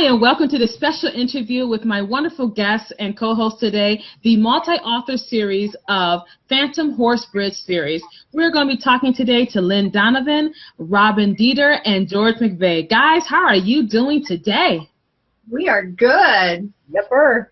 and welcome to this special interview with my wonderful guest and co-host today, the multi-author series of Phantom Horse Bridge series. We're going to be talking today to L Donovan, Robin Deeter, and George McVey. Guys, how are you doing today? We are good. Yepper.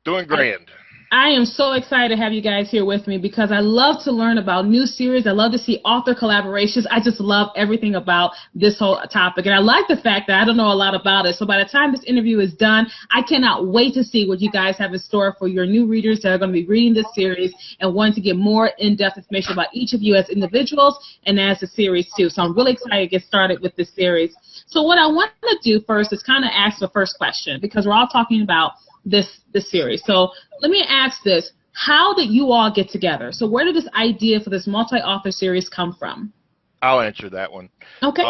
Doing grand. I am so excited to have you guys here with me because I love to learn about new series. I love to see author collaborations. I just love everything about this whole topic. And I like the fact that I don't know a lot about it. So by the time this interview is done, I cannot wait to see what you guys have in store for your new readers that are going to be reading this series and wanting to get more in-depth information about each of you as individuals and as a series too. So I'm really excited to get started with this series. So what I want to do first is kind of ask the first question because we're all talking about this series. So let me ask this. How did you all get together? So where did this idea for this multi-author series come from? I'll answer that one. Okay.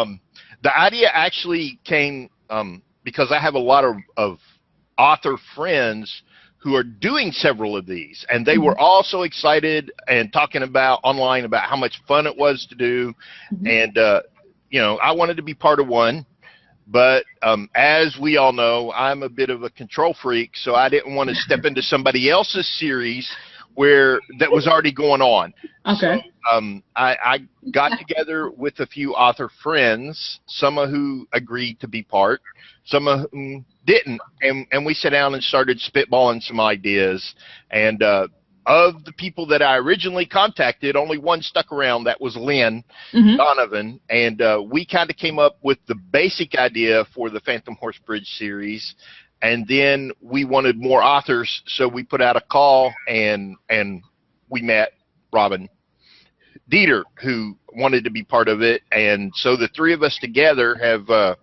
The idea actually came because I have a lot of author friends who are doing several of these, and they were all so excited and talking about online about how much fun it was to do, and you know, I wanted to be part of one. But as we all know, I'm a bit of a control freak, so I didn't want to step into somebody else's series that was already going on. Okay. So, I got together with a few author friends, some of who agreed to be part, some of whom didn't, and we sat down and started spitballing some ideas. And of the people that I originally contacted, only one stuck around. That was L Donovan, and we kind of came up with the basic idea for the Phantom Horse Bridge series, and then we wanted more authors, so we put out a call, and we met Robin Deeter, who wanted to be part of it, and so the three of us together have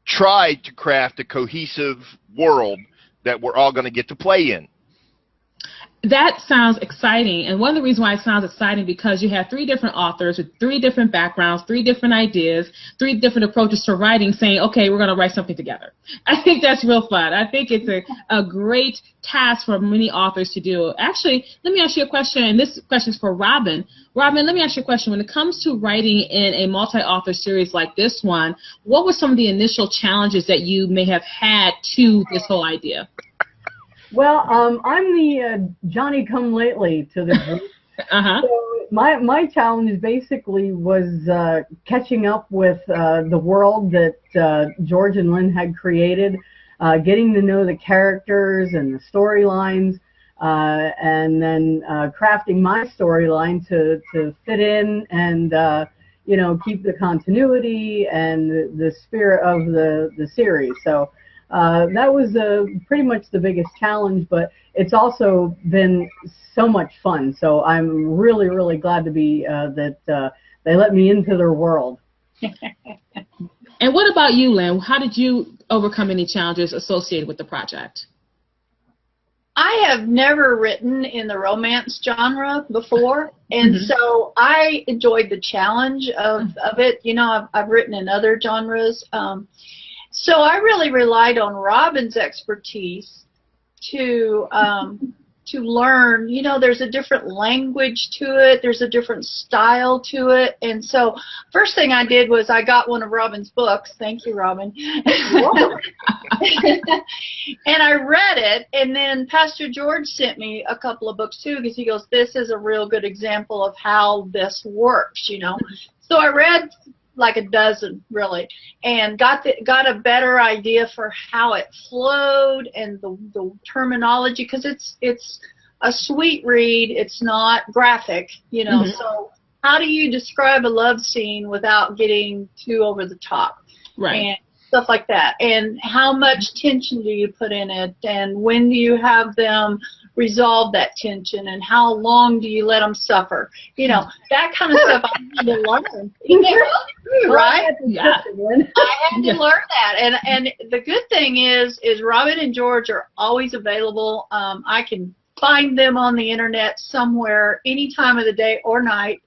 tried to craft a cohesive world that we're all going to get to play in. That sounds exciting, and one of the reasons why it sounds exciting because you have three different authors with three different backgrounds, three different ideas, three different approaches to writing, saying, okay, we're going to write something together. I think that's real fun. I think it's a great task for many authors to do. Actually, let me ask you a question, and this question is for Robin. Robin, let me ask you a question. When it comes to writing in a multi-author series like this one, what were some of the initial challenges that you may have had to this whole idea? Well, I'm the Johnny-come-lately to the group. So my challenge basically was catching up with the world that George and L had created, getting to know the characters and the storylines, and then crafting my storyline to fit in and you know, keep the continuity and the spirit of the series. So. That was pretty much the biggest challenge, but it's also been so much fun. So I'm really, really glad to be that they let me into their world. And what about you, L? How did you overcome any challenges associated with the project? I have never written in the romance genre before, and so I enjoyed the challenge of it. You know, I've written in other genres. So I really relied on Robin's expertise to learn. You know, there's a different language to it. There's a different style to it. And so first thing I did was I got one of Robin's books. Thank you, Robin. And I read it. And then Pastor George sent me a couple of books, too, because he goes, this is a real good example of how this works, you know. So I read like a dozen, really, and got a better idea for how it flowed and the terminology, because it's a sweet read. It's not graphic, you know. So how do you describe a love scene without getting too over the top? Right. And stuff like that. And how much tension do you put in it? And when do you have them resolve that tension? And how long do you let them suffer? You know, that kind of stuff I had to learn. Right? Yeah. I had to learn that. And the good thing is Robin and George are always available. I can find them on the internet somewhere, any time of the day or night,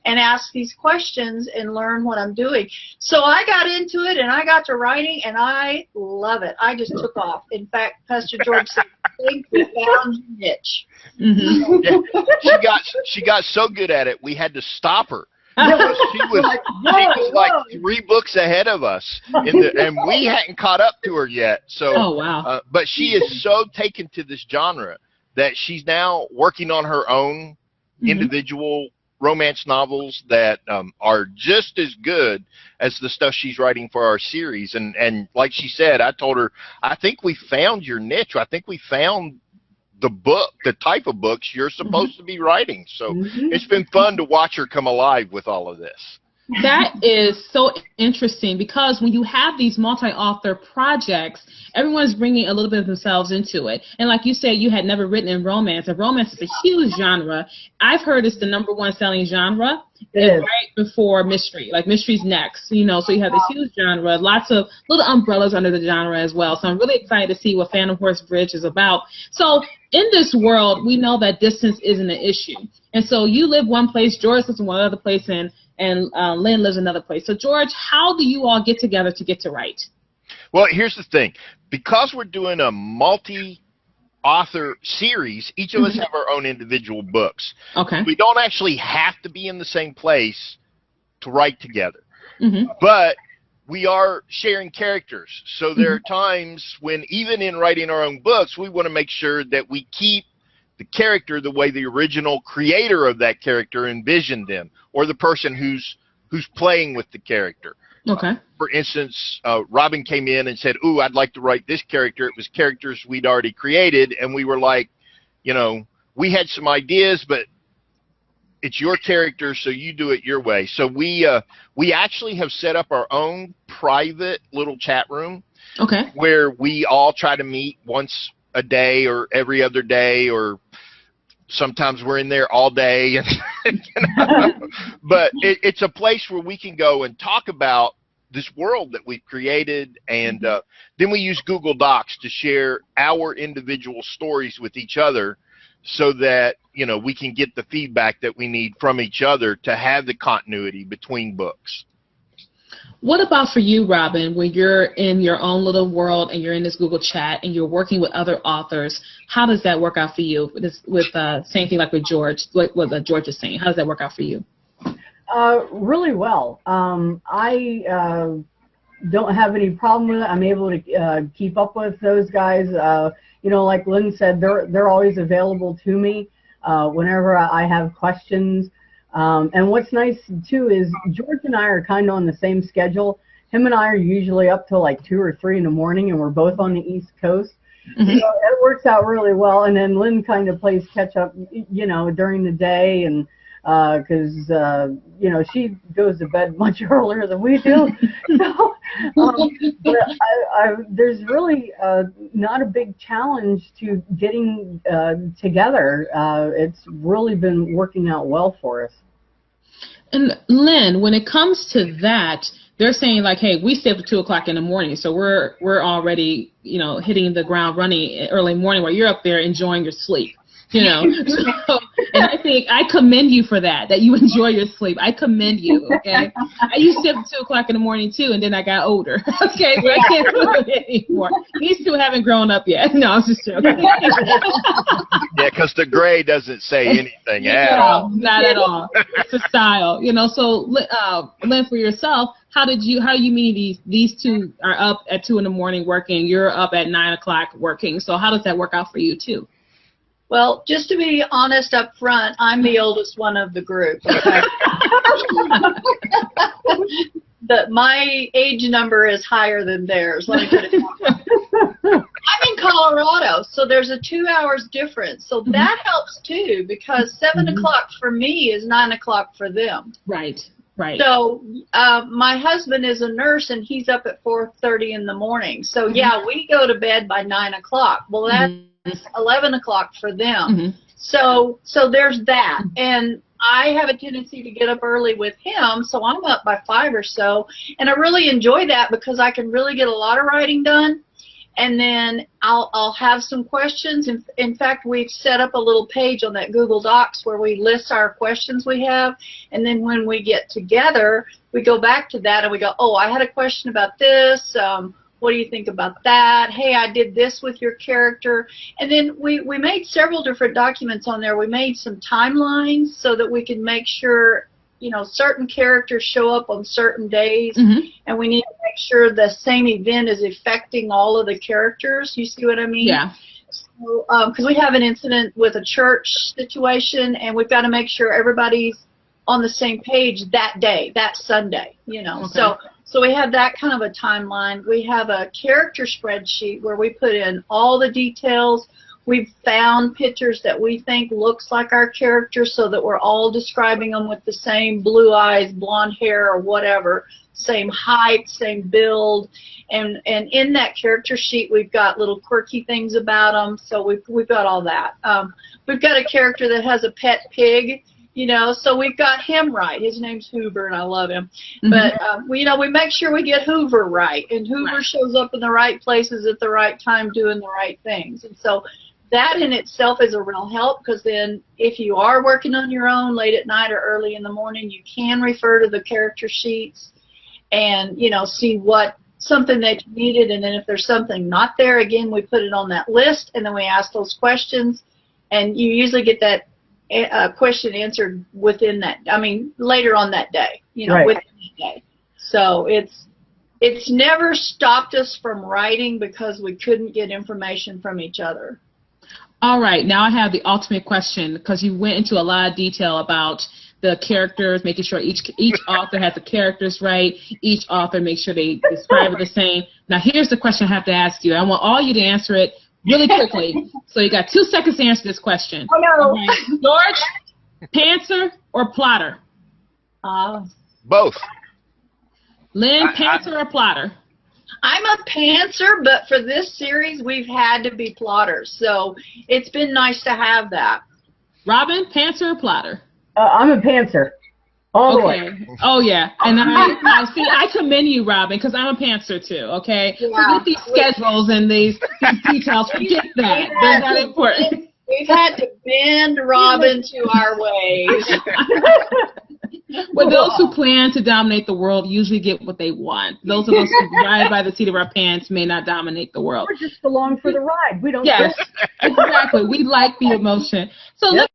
and ask these questions and learn what I'm doing. So I got into it, and I got to writing, and I love it. I just took off. In fact, Pastor George said, I think we found your niche. Yeah, she got so good at it, we had to stop her was like 3 books ahead of us, and we hadn't caught up to her yet. So, oh wow! But she is so taken to this genre that she's now working on her own individual romance novels that are just as good as the stuff she's writing for our series. And like she said, I told her, I think we found your niche. I think we found the type of books you're supposed to be writing. So it's been fun to watch her come alive with all of this. That is so interesting, because when you have these multi-author projects, everyone's bringing a little bit of themselves into it. And like you said, you had never written in romance, and romance is a huge genre. I've heard it's the #1 selling genre. It's right before mystery. Like mystery's next, you know, so you have this huge genre, lots of little umbrellas under the genre as well. So I'm really excited to see what Phantom Horse Bridge is about. So in this world, we know that distance isn't an issue. And so you live one place, George lives in one other place, and Lynn lives another place. So George, how do you all get together to get to write? Well, here's the thing. Because we're doing a multi-author series, each of us have our own individual books. Okay. We don't actually have to be in the same place to write together. But we are sharing characters. So there are times when, even in writing our own books, we want to make sure that we keep the character the way the original creator of that character envisioned them, or the person who's playing with the character. Okay. For instance, Robin came in and said, "Ooh, I'd like to write this character." It was characters we'd already created, and we were like, you know, we had some ideas, but it's your character, so you do it your way. So we actually have set up our own private little chat room. Okay. Where we all try to meet once a day or every other day, or sometimes we're in there all day. You know? But it's a place where we can go and talk about this world that we've created, and then we use Google Docs to share our individual stories with each other, so that, you know, we can get the feedback that we need from each other to have the continuity between books. What about for you, Robin, when you're in your own little world and you're in this Google chat and you're working with other authors? How does that work out for you? With same thing like with George, what George is saying. How does that work out for you? Really well. I don't have any problem with it. I'm able to keep up with those guys. You know, like Lynn said, they're always available to me whenever I have questions. And what's nice too is George and I are kind of on the same schedule. Him and I are usually up till like 2 or 3 in the morning, and we're both on the East Coast. So it works out really well. And then Lynn kind of plays catch up, you know, during the day, and because you know, she goes to bed much earlier than we do. So, but there's really not a big challenge to getting together. It's really been working out well for us. And Lynn, when it comes to that, they're saying like, hey, we stay up to 2 o'clock in the morning, so we're already, you know, hitting the ground running early morning, while you're up there enjoying your sleep. You know, so, and I think I commend you for that you enjoy your sleep. I commend you, okay? I used to at 2 o'clock in the morning too, and then I got older, okay? But I can't do it anymore. These two haven't grown up yet. No, I'm just joking. Yeah, because the gray doesn't say anything at all. Not at all. It's a style, you know. So, Lynn, for yourself, how you mean these two are up at 2 in the morning working, you're up at 9 o'clock working, so how does that work out for you too? Well, just to be honest up front, I'm the oldest one of the group. Okay? My age number is higher than theirs. Let me put it that way. I'm in Colorado, so there's a 2 hours difference. So that helps too, because 7 o'clock for me is 9 o'clock for them. Right. Right. So my husband is a nurse, and he's up at 4:30 in the morning. So yeah, we go to bed by 9 o'clock. Well, that's 11 o'clock for them. So there's that. And I have a tendency to get up early with him, so I'm up by 5 or so. And I really enjoy that, because I can really get a lot of writing done. And then I'll have some questions. In fact, we've set up a little page on that Google Docs where we list our questions we have. And then when we get together, we go back to that and we go, oh, I had a question about this. What do you think about that? Hey, I did this with your character. And then we made several different documents on there. We made some timelines so that we can make sure you know, certain characters show up on certain days, Mm-hmm. and we need to make sure the same event is affecting all of the characters. You see what I mean? Yeah. So, because we have an incident with a church situation, and we've got to make sure everybody's on the same page that day, that Sunday, you know. Okay. So we have that kind of a timeline. We have a character spreadsheet where we put in all the details. We've found pictures that we think looks like our characters so that we're all describing them with the same blue eyes, blonde hair, or whatever, same height, same build. And in that character sheet, we've got little quirky things about them. So we've got all that. We've got a character that has a pet pig. You know, so we've got him right. His name's Hoover, and I love him. Mm-hmm. But, you know, we make sure we get Hoover right. And Hoover Right. shows up in the right places at the right time doing the right things. And so that in itself is a real help, because then if you are working on your own late at night or early in the morning, you can refer to the character sheets and, you know, see what something that you needed. And then if there's something not there, again, we put it on that list, and then we ask those questions. And you usually get that question answered within that, I mean, later on that day, you know, Right. within that day. So it's never stopped us from writing because we couldn't get information from each other. All right, now I have the ultimate question, because you went into a lot of detail about the characters, making sure each author has the characters right, each author makes sure they describe it the same. Now here's the question I have to ask you. I want all you to answer it really quickly. So you got 2 seconds to answer this question. Oh, no. Right. George, pantser or plotter? Both. Lynn, pantser or plotter? I'm a pantser, but for this series, we've had to be plotters. So it's been nice to have that. Robin, pantser or plotter? I'm a pantser. All the way. Okay. Oh yeah, and I see. I commend you, Robin, because I'm a pantser too. Okay. Yeah. Forget these schedules and these details. Forget that. They're not important. We've had to bend Robin to our ways. Well, those who plan to dominate the world usually get what they want. Those of us who ride by the seat of our pants may not dominate the world. We're just along for the ride. We don't. Yes, exactly. We like the emotion. So let's